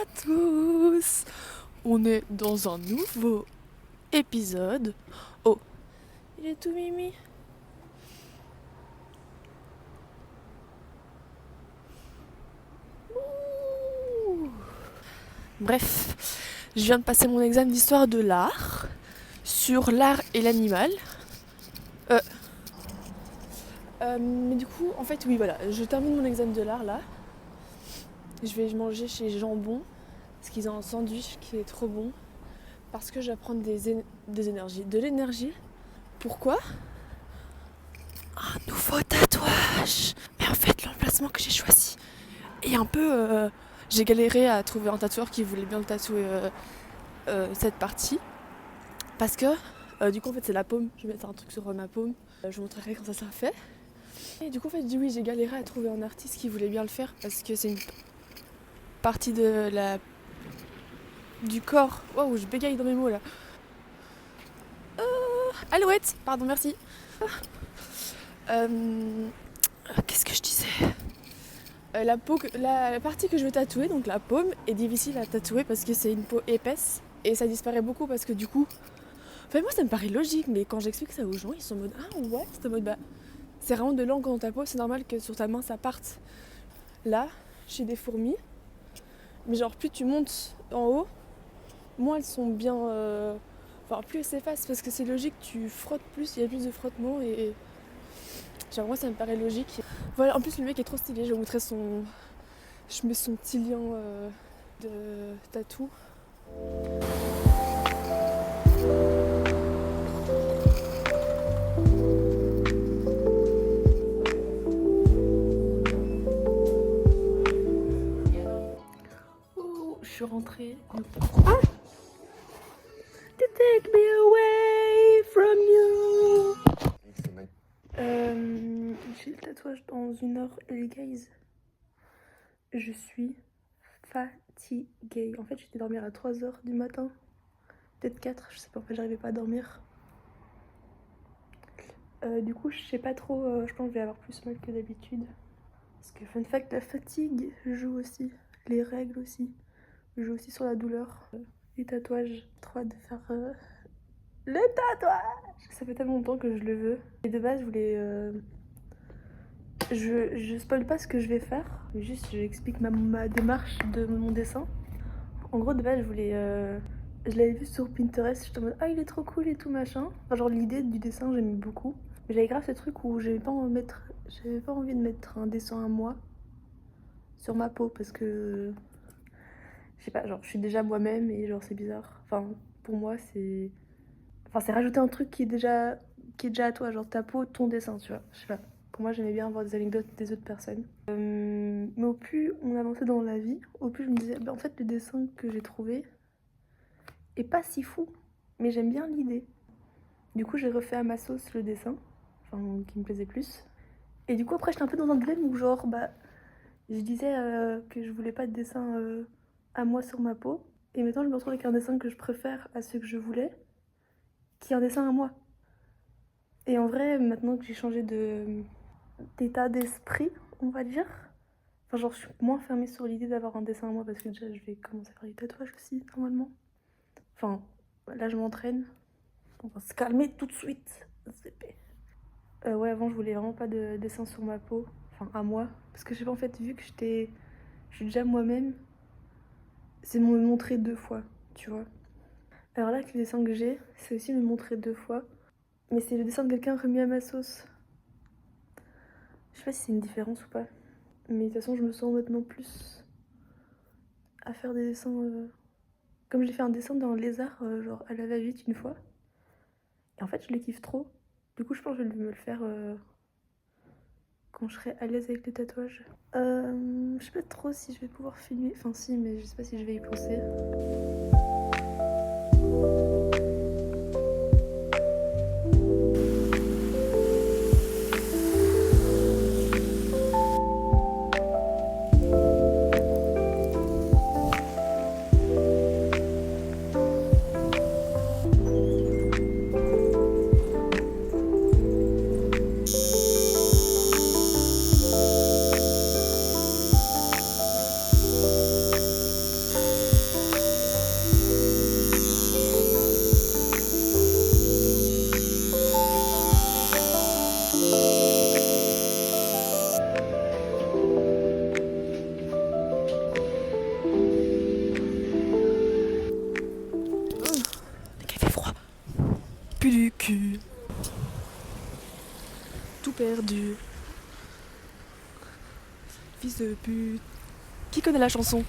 à tous. On est dans un nouveau épisode. Oh, il est tout mimi. Ouh. Bref, je viens de passer mon examen d'histoire de l'art sur l'art et l'animal. Mais du coup, en fait, oui, voilà, je termine mon examen de l'art là. Je vais manger chez Jambon parce qu'ils ont un sandwich qui est trop bon. Parce que je vais prendre de l'énergie. Pourquoi ? Un nouveau tatouage. Mais en fait, l'emplacement que j'ai choisi est un peu... j'ai galéré à trouver un tatoueur qui voulait bien le tatouer cette partie. Parce que, du coup, en fait, c'est la paume. Je vais mettre un truc sur ma paume. Je vous montrerai quand ça sera fait. Et du coup, en fait, oui, j'ai galéré à trouver un artiste qui voulait bien le faire. Parce que c'est une partie du corps. Waouh, je bégaye dans mes mots là. Alouette, pardon, merci. Qu'est-ce que je disais ? La partie que je veux tatouer, donc la paume, est difficile à tatouer parce que c'est une peau épaisse et ça disparaît beaucoup parce que du coup... Enfin, moi ça me paraît logique, mais quand j'explique ça aux gens, ils sont en mode ah ouais, c'est en mode bah c'est vraiment de l'encre dans ta peau, c'est normal que sur ta main ça parte. Là, chez des fourmis, mais genre plus tu montes en haut, moins elles sont bien... Enfin, plus elles s'effacent parce que c'est logique, tu frottes plus, il y a plus de frottement et... Genre moi ça me paraît logique. Voilà, en plus le mec est trop stylé, je vous montrerai son... Je mets son petit lien de tatou. Oh, je suis rentrée. Ah! To take me away from you. J'ai le tatouage dans 1 heure et les guys, je suis fatiguée. En fait, j'étais dormir à 3h du matin, peut-être 4, je sais pas, en fait, j'arrivais pas à dormir. Du coup, je sais pas trop, je pense que je vais avoir plus mal que d'habitude. Parce que, fun fact, la fatigue joue aussi, les règles aussi, joue aussi sur la douleur. Les tatouages, trop hâte de faire le tatouage. Ça fait tellement longtemps que je le veux. Et de base, je voulais... Je spoil pas ce que je vais faire, mais juste j'explique ma démarche de mon dessin. En gros, de base, je l'avais vu sur Pinterest, j'étais en mode ah, il est trop cool et tout machin. Enfin, genre, l'idée du dessin, j'aimais beaucoup. Mais j'avais grave ce truc où j'avais pas envie de mettre un dessin à moi sur ma peau parce que. Je sais pas, genre, je suis déjà moi-même et genre, c'est bizarre. Enfin, pour moi, c'est. Enfin, c'est rajouter un truc qui est déjà à toi, genre ta peau, ton dessin, tu vois. Je sais pas. Pour moi, j'aimais bien avoir des anecdotes des autres personnes. Mais au plus on avançait dans la vie, au plus je me disais, bah, en fait, le dessin que j'ai trouvé est pas si fou, mais j'aime bien l'idée. Du coup, j'ai refait à ma sauce le dessin, enfin, qui me plaisait plus. Et du coup, après, j'étais un peu dans un dilemme où, genre, bah, je disais que je voulais pas de dessin à moi sur ma peau. Et maintenant, je me retrouve avec un dessin que je préfère à ce que je voulais, qui est un dessin à moi. Et en vrai, maintenant que j'ai changé d'état d'esprit, on va dire. Enfin, genre, je suis moins fermée sur l'idée d'avoir un dessin à moi parce que déjà, je vais commencer à faire des tatouages aussi, normalement. Enfin, là, je m'entraîne. On va se calmer tout de suite. Ouais, avant, je voulais vraiment pas de dessin sur ma peau. Enfin, à moi. Parce que je sais pas, en fait, vu que je suis déjà moi-même, c'est me montrer 2 fois, tu vois. Alors là, avec le dessin que j'ai, c'est aussi me montrer 2 fois. Mais c'est le dessin de quelqu'un remis à ma sauce. Je sais pas si c'est une différence ou pas. Mais de toute façon, je me sens maintenant plus à faire des dessins. Comme j'ai fait un dessin d'un lézard, genre à la va-vite une fois. Et en fait, je le kiffe trop. Du coup, je pense que je vais me le faire quand je serai à l'aise avec le tatouage. Je sais pas trop si je vais pouvoir filmer. Enfin, si, mais je sais pas si je vais y penser. plus du cul. Tout perdu. Fils de pute. Qui connaît la chanson?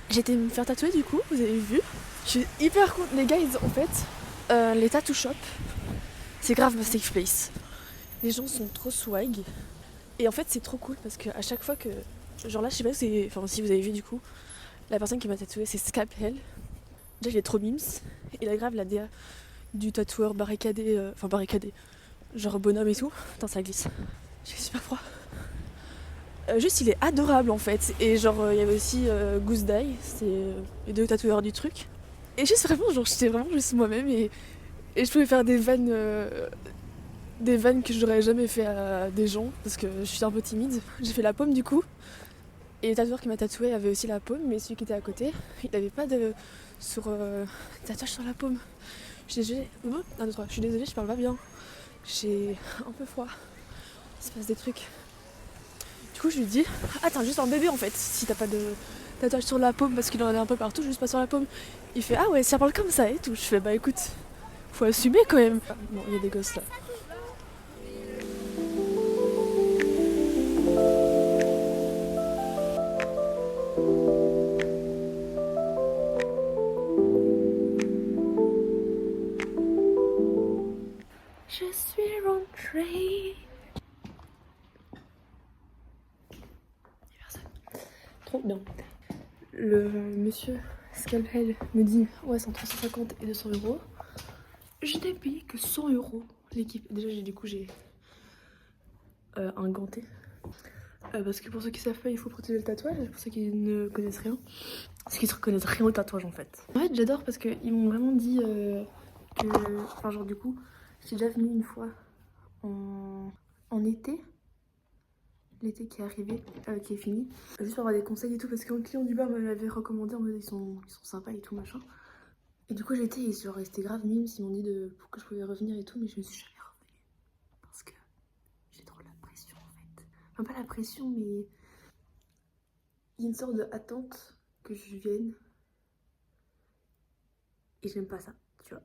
J'ai été me faire tatouer du coup, vous avez vu. Je suis hyper contente. Les gars, en fait, les tattoo shops, c'est grave ma safe place. Les gens sont trop swag. Et en fait, c'est trop cool parce qu'à chaque fois que. Genre là, je sais pas si vous avez vu du coup, la personne qui m'a tatoué, c'est Scapel. Déjà, il est trop mimes. Il a grave la DA du tatoueur barricadé. Barricadé. Genre bonhomme et tout. Attends, ça glisse. J'ai super froid. Juste, il est adorable en fait. Et genre, il y avait aussi Goose Die, c'est les deux tatoueurs du truc. Et juste vraiment, genre, j'étais vraiment juste moi-même et je pouvais faire des vannes que j'aurais jamais fait à des gens parce que je suis un peu timide. J'ai fait la paume du coup. Et le tatoueur qui m'a tatoué avait aussi la paume, mais celui qui était à côté, il n'avait pas de tatouage sur la paume. Je suis désolée. 1, 2, 3. Je suis désolée, je parle pas bien. J'ai un peu froid. Il se passe des trucs. Du coup, je lui dis, ah, t'es juste un bébé en fait, si t'as pas de tatouage sur la paume, parce qu'il en a un peu partout, juste pas sur la paume. Il fait, ah ouais, ça parle comme ça et tout. Je fais, bah écoute, faut assumer quand même. Bon, il y a des gosses là. Je suis rentrée. Trop bien. Le monsieur Scalpel me dit, ouais, c'est entre 150 et 200 euros. Je n'ai payé que 100 euros l'équipe. Déjà, j'ai un ganté. Parce que pour ceux qui savent pas, il faut protéger le tatouage. Pour ceux qui ne connaissent rien. Parce qu'ils ne reconnaissent rien au tatouage en fait. En fait, j'adore parce qu'ils m'ont vraiment dit que. Enfin, genre, du coup, j'étais déjà venue une fois en été. L'été qui est arrivé, qui est fini. Juste pour avoir des conseils et tout. Parce qu'un client du bar me l'avait recommandé en mode ils sont sympas et tout machin. Et du coup, j'étais et genre, c'était grave mimes. Ils m'ont dit pour que je pouvais revenir et tout. Mais je me suis jamais revenue. Parce que j'ai trop la pression en fait. Enfin, pas la pression, mais il y a une sorte d'attente que je vienne. Et j'aime pas ça, tu vois.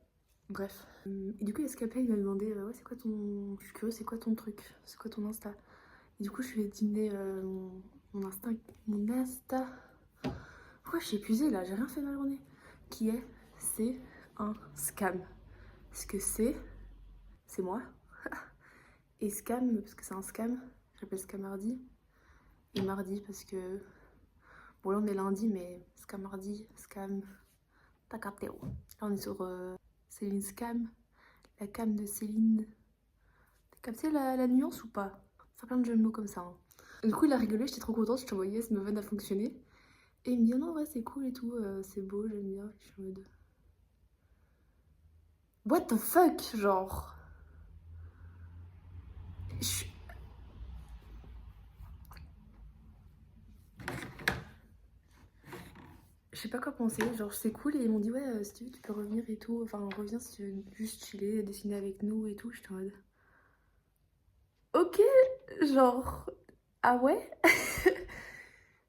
Bref. Et du coup, Escapé, il m'a demandé ouais, c'est quoi ton. Je suis curieuse, c'est quoi ton truc? C'est quoi ton Insta? Et du coup, je lui ai donné mon Insta. Mon Insta. Pourquoi je suis épuisée là? J'ai rien fait ma journée. Qui est. C'est un scam. Ce que c'est moi. Et scam, parce que c'est un scam. J'appelle Scamardi. Et mardi, parce que. Bon, là on est lundi, mais Scamardi, scam. T'as capté. Là on est sur Céline Scam. La cam de Céline. T'as capté la nuance ou pas? Faire plein de jeux de mots comme ça. Hein. Du coup, il a rigolé, j'étais trop contente, je te voyais, ce meven a fonctionné. Et il me dit non, ouais, c'est cool et tout, c'est beau, j'aime bien. Je suis en mode. What the fuck? Genre. Je sais pas quoi penser, genre c'est cool. Et ils m'ont dit ouais, si tu veux, tu peux revenir et tout. Enfin, reviens si tu veux juste chiller, dessiner avec nous et tout. J'étais en mode. Ok, genre. Ah ouais?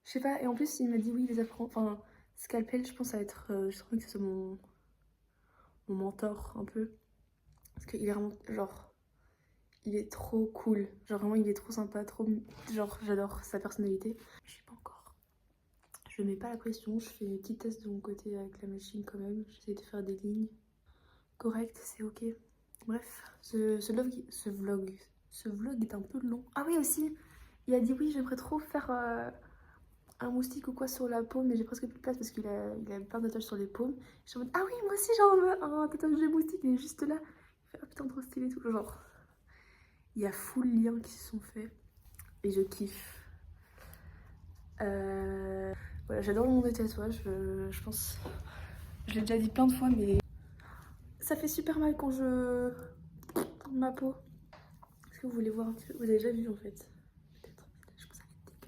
Je sais pas, et en plus il m'a dit oui, les apprend. Enfin, Scalpel, je pense à être. Je trouve que c'est mon mentor un peu. Parce qu'il est vraiment. Genre. Il est trop cool. Genre vraiment, il est trop sympa, trop. Genre, j'adore sa personnalité. Je sais pas encore. Je mets pas la pression, je fais des petits tests de mon côté avec la machine quand même. J'essaie de faire des lignes correctes, c'est ok. Bref, ce vlog est un peu long. Ah oui, aussi, il a dit oui, j'aimerais trop faire. Un moustique ou quoi sur la paume, mais j'ai presque plus de place parce qu'il a plein de tatouages sur les paumes. Je suis en mode ah oui, moi aussi j'en veux un tatouage de moustique, il est juste là. Il fait ah putain, trop stylé tout. Genre, il y a full liens qui se sont faits et je kiffe. Voilà, j'adore le monde des tatouages. Je pense, je l'ai déjà dit plein de fois, mais ça fait super mal quand je ma peau. Est-ce que vous voulez voir un petit peu? Vous avez déjà vu en fait? Peut-être. Je pense que ça va être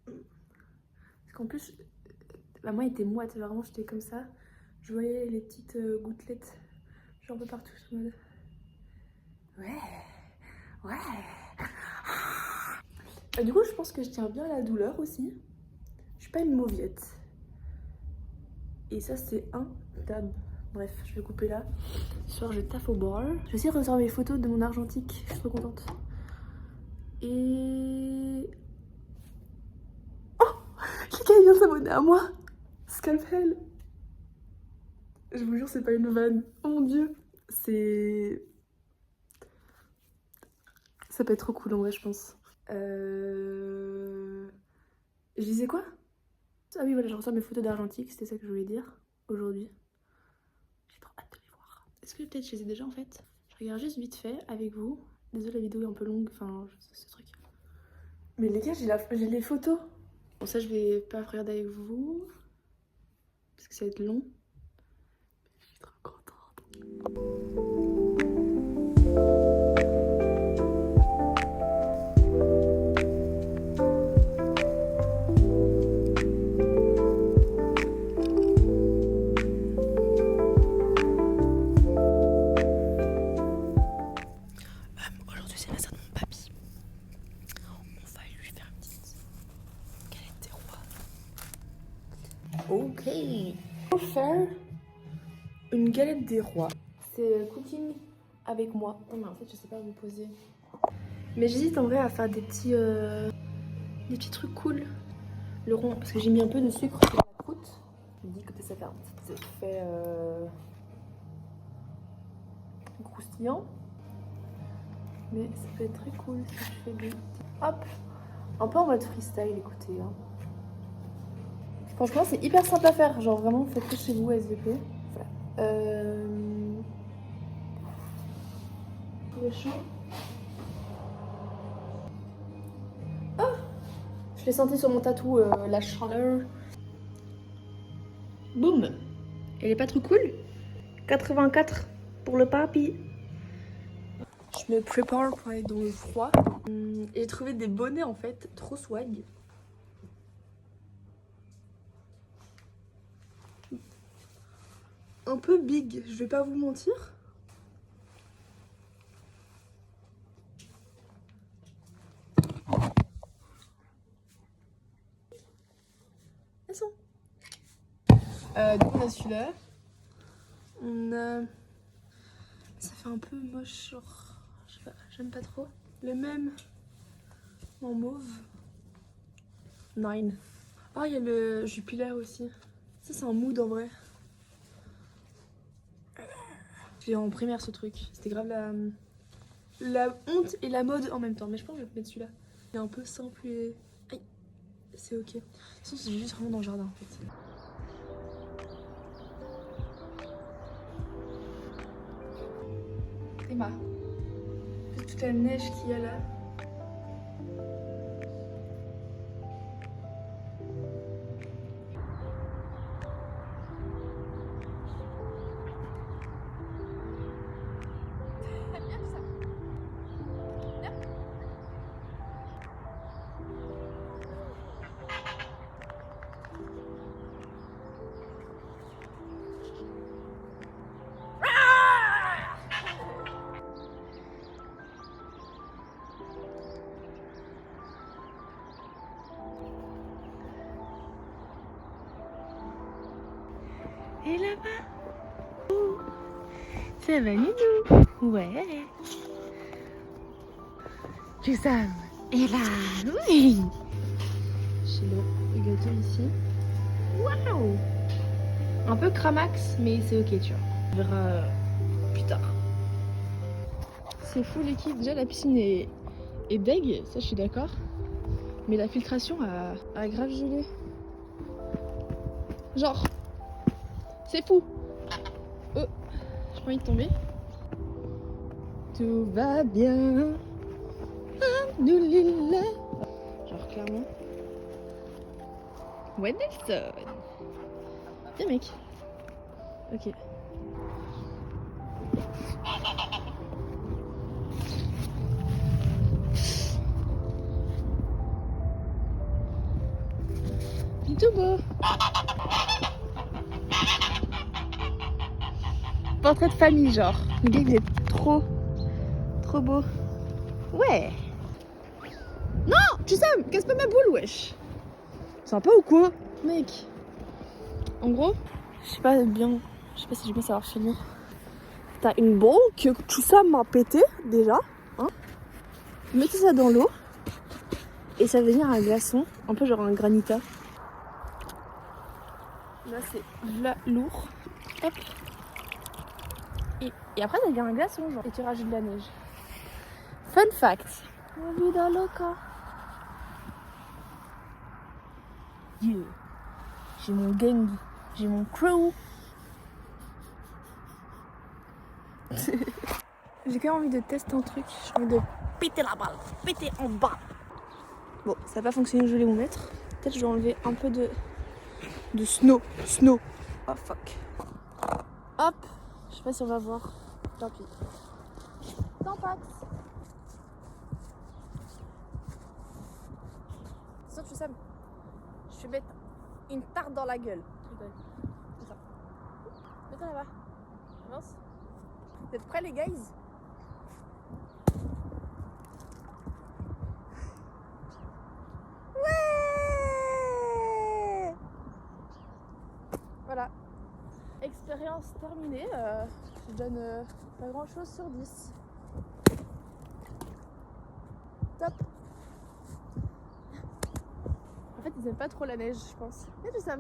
dégueu. Parce qu'en plus, bah, moi, il était moite, genre vraiment, j'étais comme ça. Je voyais les petites gouttelettes, genre un peu partout, je suis en mode. Ouais, ouais. Du coup, je pense que je tiens bien à la douleur aussi. Je suis pas une mauviette. Et ça c'est un tab. Bref, je vais couper là. Ce soir je taffe au bar. Je vais essayer de ressortir mes photos de mon argentique. Je suis trop contente. Et... Oh, quelqu'un vient de s'abonner à moi. Scalpel. Je vous jure, c'est pas une vanne. Oh mon dieu. C'est... Ça peut être trop cool en vrai, je pense. Je disais quoi? Ah oui, voilà, je ressors mes photos d'argentique. C'était ça que je voulais dire aujourd'hui. J'ai trop hâte de les voir. Est-ce que peut-être je les ai déjà en fait? Je regarde juste vite fait avec vous. Désolée, la vidéo est un peu longue. Enfin, ce truc. Mais les gars, j'ai les photos. Bon, ça, je vais pas regarder avec vous. Parce que ça va être long. Je suis trop contente. Aujourd'hui, c'est la de mon papy. On va lui faire une petite galette des rois. Ok. On va faire une galette des rois. C'est cooking avec moi. Oh mais en fait je sais pas où vous poser. Mais j'hésite en vrai à faire des petits trucs cool. Le rond, parce que j'ai mis un peu de sucre sur la croûte. Je me dis que ça fait croustillant. Mais ça peut être très cool si je fais des... Hop. Un peu en mode freestyle, écoutez. Hein. Franchement c'est hyper simple à faire. Genre vraiment faites-le chez vous SVP. Voilà. Le chaud. Ah, je l'ai senti sur mon tatou, la chaleur. Boum. Elle est pas trop cool? 84 pour le papy. Je me prépare pour aller dans le froid. J'ai trouvé des bonnets en fait, trop swag. Un peu big, je vais pas vous mentir. Elles sont. Donc on a celui-là. On a... Ça fait un peu moche, genre... Je sais pas, j'aime pas trop. Le même en mauve. 9. Ah, il y a le Jupiler aussi. Ça, c'est un mood en vrai. J'ai en primaire ce truc. C'était grave la honte et la mode en même temps. Mais je pense que je vais mettre celui-là. Il est un peu simple et... Aïe. C'est ok. De toute façon, c'est juste vraiment dans le jardin en fait. Emma. Toute la neige qu'il y a là. Et là-bas, ça va Nidou? Ouais. Jussam. Et là, oui. J'ai le gâteau ici. Waouh. Un peu cramax, mais c'est ok, tu vois. On verra plus tard. C'est fou l'équipe. Déjà la piscine est deg, ça je suis d'accord. Mais la filtration a grave gelé. Genre, c'est fou. Oh, j'ai pas envie de tomber. Tout va bien. Alhamdoulilah. Genre clairement. Wendelson. Viens mec. Ok. Tout beau. Portrait de famille genre. Le gars il est trop beau. Ouais. Non, tu sais, casse pas ma boule wesh. Sympa ou quoi, mec? En gros, Je sais pas si je vais bien savoir filmer. T'as une boule que tout ça m'a pété déjà. Hein. Mettez ça dans l'eau et ça va devenir un glaçon, un peu genre un granita. Là c'est là lourd. Hop. Et après ça devient un glaçon genre. Et tu rajoutes de la neige. Fun fact. La vida loca. Yeah. J'ai mon gang, j'ai mon crew. J'ai quand même envie de tester un truc. J'ai envie de péter la balle, péter en bas. Bon, ça va pas fonctionner où je voulais vous mettre. Peut-être je dois enlever un peu de snow. Oh fuck. Hop. Je sais pas si on va voir. Tant pis. Tampax. Sauf que Sam, je vais mettre une tarte dans la gueule. Je rigole. C'est ça. Mets-toi là-bas. Avance. Vous êtes prêts les guys? Ouais. Voilà. Expérience terminée. Je donne pas grand chose sur 10. Top. En fait, ils aiment pas trop la neige, je pense. Et tout ça.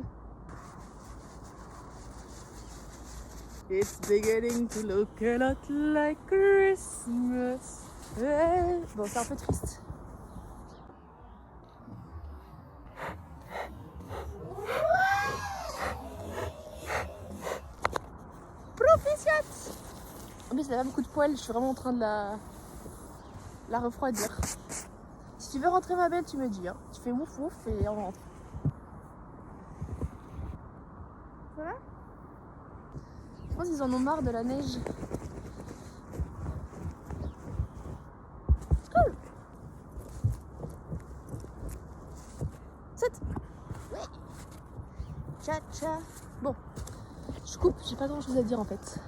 It's beginning to look a lot like Christmas. Bon, c'est un peu triste. Proficiat. En plus, elle a pas beaucoup de poils, je suis vraiment en train de la refroidir. Si tu veux rentrer ma belle, tu me dis. Hein. Tu fais ouf ouf et on rentre. Ça va? Je pense qu'ils en ont marre de la neige. Cool. 7. Oui. Cha cha. Bon, je coupe, j'ai pas grand chose à dire en fait.